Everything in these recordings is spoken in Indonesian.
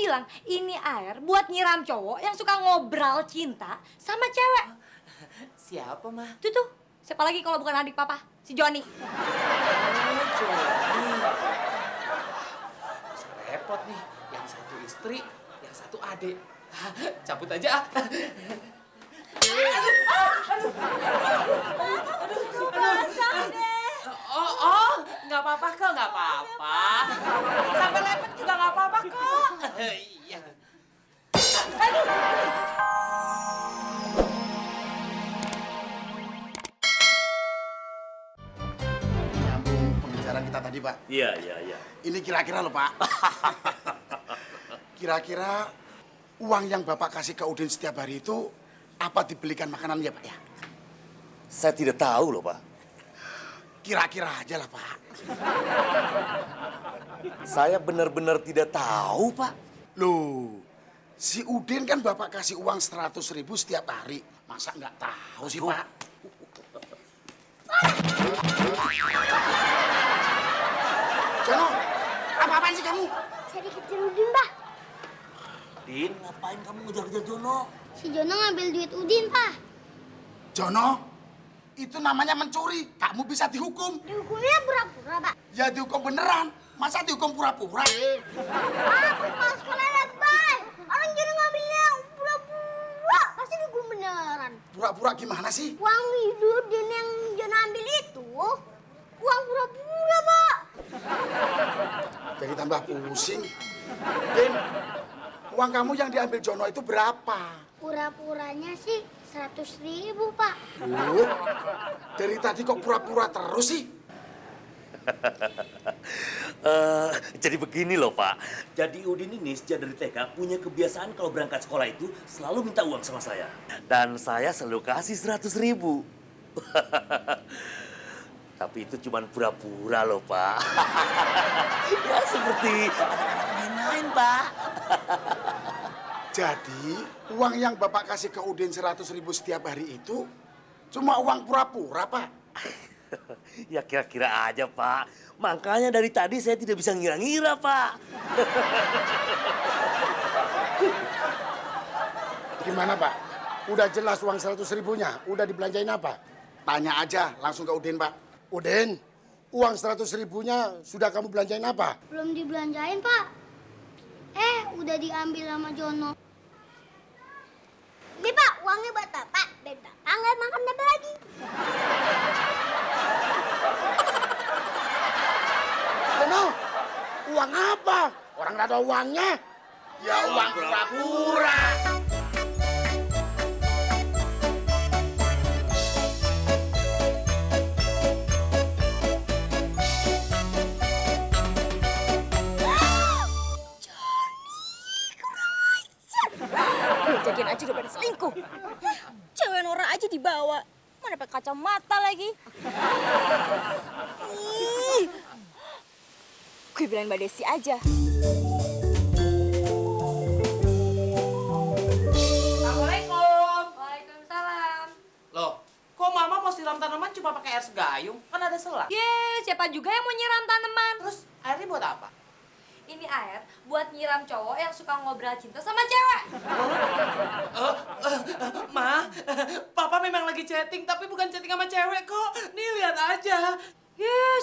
bilang ini air buat nyiram cowok yang suka ngobrol cinta sama cewek. Siapa, Ma? Tuh, siapa lagi kalau bukan adik papa? Si Joni. Oh, Joni. Repot nih, yang satu istri, yang satu adik. Cabut aja. Basah deh. Oh, nggak apa-apa kok, nggak apa-apa. Sampai lepet juga nggak apa-apa kok. Iya. Nyambung pembicaraan kita tadi, Pak. Iya. Ini kira-kira loh, Pak. Kira-kira uang yang Bapak kasih ke Udin setiap hari itu apa dibelikan makanan ya, Pak ya? Saya tidak tahu loh, Pak. Kira-kira aja lah, Pak. Saya benar-benar tidak tahu, Pak. Loh, si Udin kan Bapak kasih uang 100.000 setiap hari. Masa nggak tahu sih, Pak? Jono, apa-apaan sih kamu? Saya dikejar Udin, Pak. Din, ngapain kamu ngejar-ngejar Jono? Si Jono ngambil duit Udin, Pak. Jono, itu namanya mencuri. Kamu bisa dihukum. Dihukumnya pura-pura, Pak. Ya dihukum beneran. Masa dihukum pura-pura? Aku mau sekolah lebay. Orang Jono ngambilnya pura-pura. Pasti dihukum beneran. Pura-pura gimana sih? Uang Udin yang Jono ambil itu, uang pura-pura, Pak. Jadi tambah pusing. Din, uang kamu yang diambil Jono itu berapa? Pura-puranya sih 100.000, Pak. Dari tadi kok pura-pura terus sih? Jadi begini loh, Pak. Jadi Udin ini sejak dari TK punya kebiasaan kalau berangkat sekolah itu selalu minta uang sama saya. Dan saya selalu kasih 100.000. Tapi itu cuma pura-pura loh, Pak. Ya seperti anak-anak main-main, Pak. Jadi, uang yang Bapak kasih ke Udin 100.000 setiap hari itu cuma uang pura-pura, Pak? Ya kira-kira aja, Pak. Makanya dari tadi saya tidak bisa ngira-ngira, Pak. Gimana, Pak? Udah jelas uang 100.000-nya? Udah dibelanjain apa? Tanya aja langsung ke Udin, Pak. Udin, uang 100.000-nya sudah kamu belanjain apa? Belum dibelanjain, Pak. Udah diambil sama Jono. Ini, Pak, uangnya buat Bapak. Dan Bapak nggak makan apa lagi. Jono, uang apa? Orang nggak ada uangnya. Ya uang pura-pura. Jadian aja udah pada selingkuh. Cewek Nora aja dibawa. Mana pakai kacamata lagi. Ih. Gue bilang Mbak Desi aja. Assalamualaikum. Waalaikumsalam. Loh, kok Mama mau siram tanaman cuma pakai air segayung? Kan ada selang. Siapa juga yang mau nyiram tanaman? Terus airnya buat apa? Ini air buat nyiram cowok yang suka ngobrol cinta sama cewek. Ma, Papa memang lagi chatting, tapi bukan chatting sama cewek kok. Nih, lihat aja.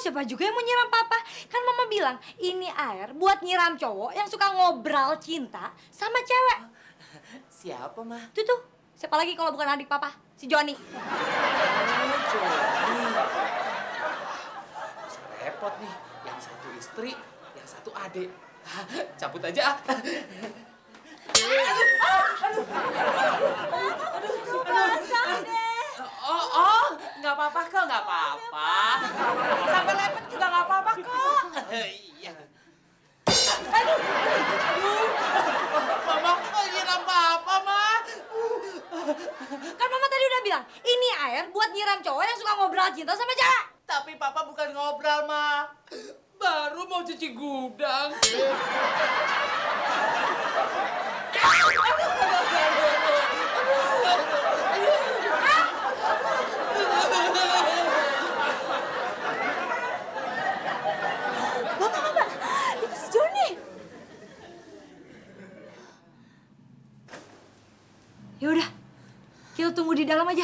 Siapa juga yang mau nyiram papa? Kan mama bilang ini air buat nyiram cowok yang suka ngobrol cinta sama cewek. Siapa, Ma? Tuh, siapa lagi kalau bukan adik papa? Si Joni. Oh, Joni. Repot nih, yang satu istri, yang satu adik. Cabut aja. Basah deh. Oh, nggak apa-apa kok, nggak apa-apa. Sampai lepet juga nggak apa-apa kok. Iya. Aduh. Mama kok nyiram Papa, Ma? Kan mama tadi udah bilang ini air buat nyiram cowok yang suka ngobrol cinta sama cewek. Tapi Papa bukan ngobrol, Ma. Baru mau cuci gudang. Itu si Joni. di dalam aja.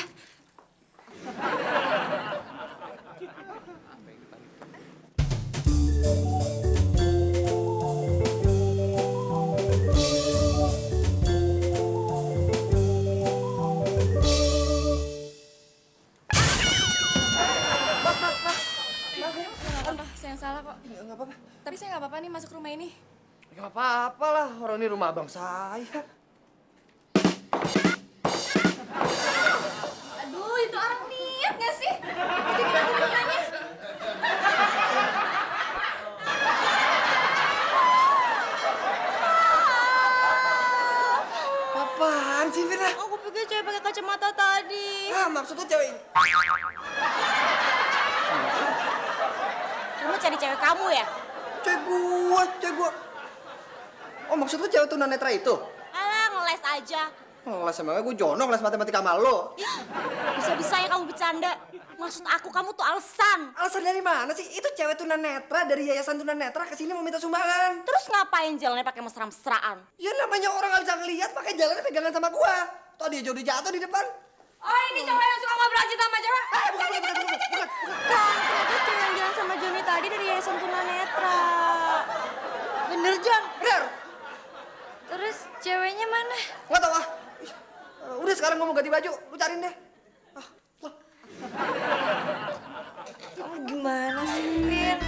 Saya yang salah kok. Nggak apa-apa. Tapi saya nggak apa-apa nih masuk rumah ini. Nggak apa-apa lah, orang ini rumah abang saya. Aduh, itu orang niat nggak sih? Jadi rumahnya. Apaan sih, Vina? Aku pikir cewek pakai kacamata tadi. Ah, maksudnya cewek ini. Kamu cari cewek kamu ya? Cewek gua. Oh, maksud lu cewek tunanetra itu? Alah, ngeles aja. Ngeles emangnya gue jono ngeles matematika sama lo. Bisa-bisanya kamu bercanda. Maksud aku kamu tuh alasan. Alasan dari mana sih? Itu cewek tunanetra dari yayasan tunanetra kesini mau minta sumbangan. Terus ngapain jalannya pakai mesra-mesraan? Ya namanya orang nggak bisa ngeliat, pakai jalannya pegangan sama gua. Tuh dia jatuh di depan. Oh, ini cowok yang suka ngobrol cinta sama cewek. Bukan. Kan, ternyata cewek yang jalan sama Joni tadi dari yayasan tunanetra. Bener, Jon? Bener. Terus ceweknya mana? Nggak tahu ah. Udah sekarang gua mau ganti baju, lu cariin deh. Kamu gimana sih, Vin?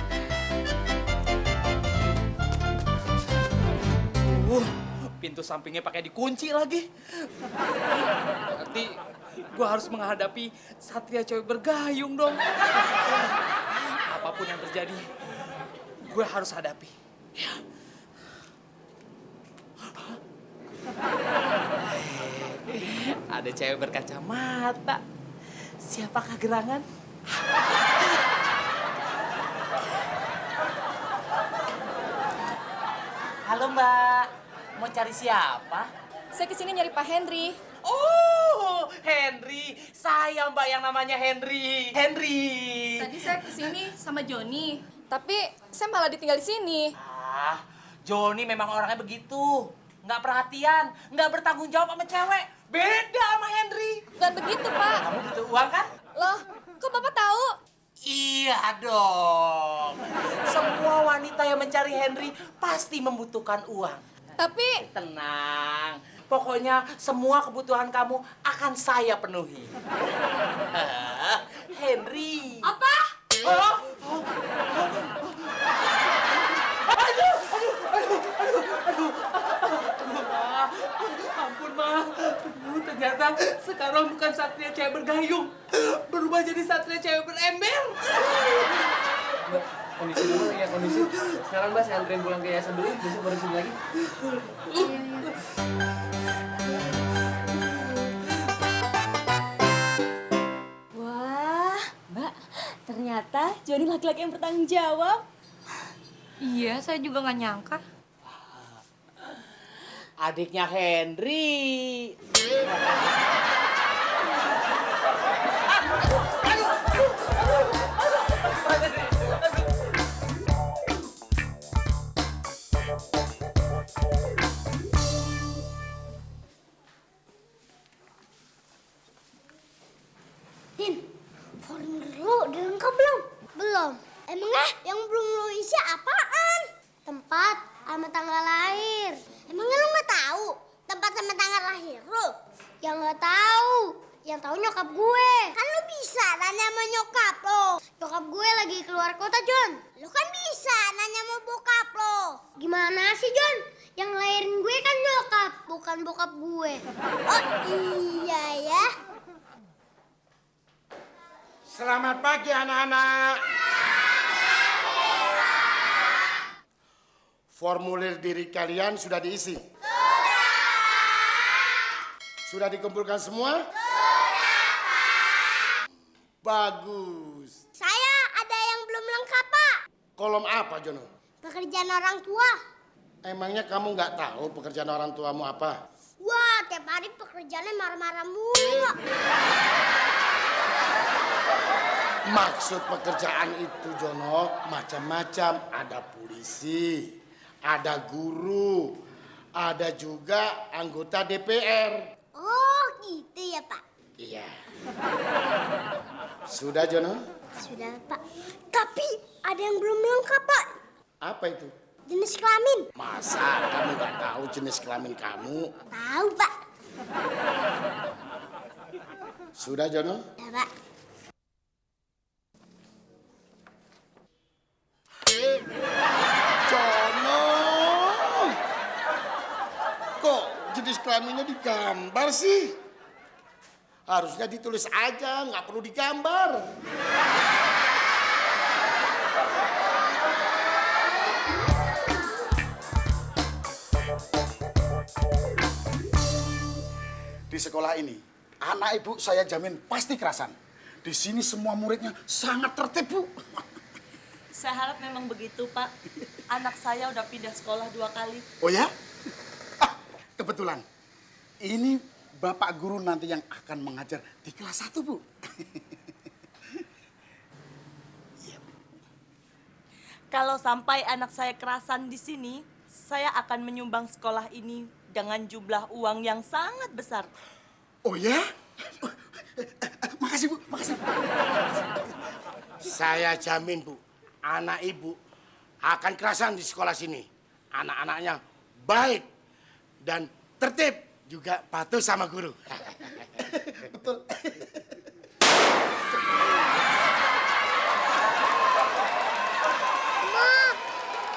Pintu sampingnya pakai dikunci lagi. Berarti gue harus menghadapi satria cewek bergayung dong. Apapun yang terjadi, gue harus hadapi. Ada cewek berkacamata. Siapakah gerangan? Halo Mbak, mau cari siapa? Saya kesini nyari Pak Henry. Oh, Henry. Saya Mbak yang namanya Henry. Henry. Tadi saya kesini sama Joni. Tapi saya malah ditinggal di sini. Ah, Joni memang orangnya begitu. Nggak perhatian, nggak bertanggung jawab sama cewek. Beda sama Henry. Bukan begitu, Pak. Kamu butuh uang kan? Loh, kok Bapak tahu? Iya dong. Semua wanita yang mencari Henry pasti membutuhkan uang. Tapi Tenang. Pokoknya semua kebutuhan kamu akan saya penuhi. Henry. Apa? Oh. Ampun, Ma. Aduh, ternyata sekarang bukan satria cewek bergayung. Berubah jadi satria cewek berember. Kondisi dulu ya, kondisi. Sekarang Mbak saya anterin pulang ke yayasan dulu, besok baru sini lagi. wah, Mbak, ternyata Joni laki-laki yang bertanggung jawab. Iya, saya juga nggak nyangka. Adiknya Henry. Din, formulir lo udah lengkap belum? Belum. Emangnya yang belum lo isi apaan? Tempat sama tanggal lahir. Emangnya lo nggak tahu tempat sama tanggal lahir lo? Yang nggak tahu, yang tahu nyokap gue. Kan lo bisa nanya sama nyokap lo. Nyokap gue lagi keluar kota, Jon. Lo kan bisa nanya sama bokap lo. Gimana sih, Jon? Yang lahirin gue kan nyokap, bukan bokap gue. Oh iya ya. Selamat pagi anak-anak. Formulir diri kalian sudah diisi? Sudah dikumpulkan semua? Bagus. Saya ada yang belum lengkap, Pak. Kolom apa, Jono? Pekerjaan orang tua. Emangnya kamu nggak tahu pekerjaan orang tuamu apa? Wah, tiap hari pekerjaannya marah-marah mulu. Maksud pekerjaan itu, Jono, macam-macam. Ada polisi, ada guru, ada juga anggota DPR. Oh, gitu ya, Pak. Iya. Sudah, Jono? Sudah, Pak. Tapi ada yang belum lengkap, Pak. Apa itu? Jenis kelamin. Masa kamu nggak tahu jenis kelamin kamu? Tahu, Pak. Sudah, Jono? Ya, Pak. Jono! Kok jenis kelaminnya digambar sih? Harusnya ditulis aja, nggak perlu digambar. Di sekolah ini, anak ibu saya jamin pasti kerasan. Di sini semua muridnya sangat tertib, Bu. Saya harap memang begitu, Pak. Anak saya udah pindah sekolah 2 kali. Oh ya? Ah, kebetulan. Ini Bapak guru nanti yang akan mengajar di kelas 1, Bu. Kalau sampai anak saya kerasan di sini, saya akan menyumbang sekolah ini dengan jumlah uang yang sangat besar. Oh ya? Makasih, Bu. Makasih. Saya jamin, Bu. Anak ibu akan kerasan di sekolah sini. Anak-anaknya baik dan tertib, juga patuh sama guru. Betul. Ma,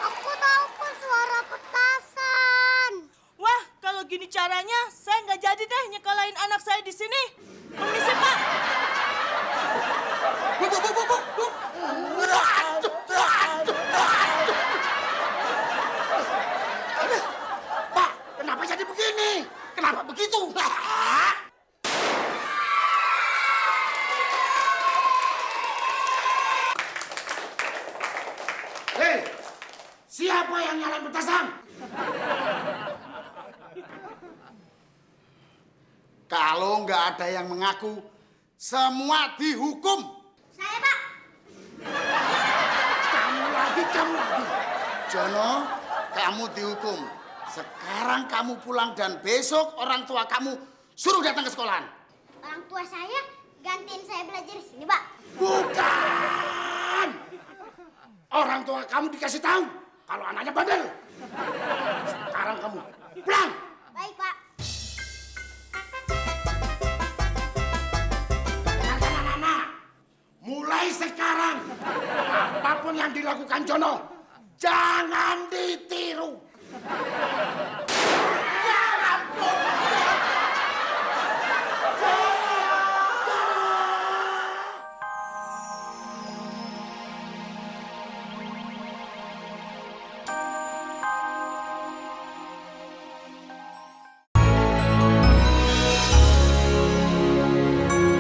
aku tahu kok suara petasan. Wah, kalau gini caranya, saya nggak jadi deh nyekolahin anak saya di sini. Permisi, Pak. Bu. Pak, kenapa jadi begini? Kenapa begitu? Hei, siapa yang nyalain petasan? Kalau nggak ada yang mengaku, semua dihukum. Saya, Pak. Kamu lagi. Jono, kamu dihukum. Sekarang kamu pulang dan besok orang tua kamu suruh datang ke sekolahan. Orang tua saya gantiin saya belajar di sini, Pak. Bukan. Orang tua kamu dikasih tahu kalau anaknya bandel. Sekarang kamu pulang. Baik, Pak. Anak-anak, mulai sekarang apapun yang dilakukan Jono, jangan ditiru.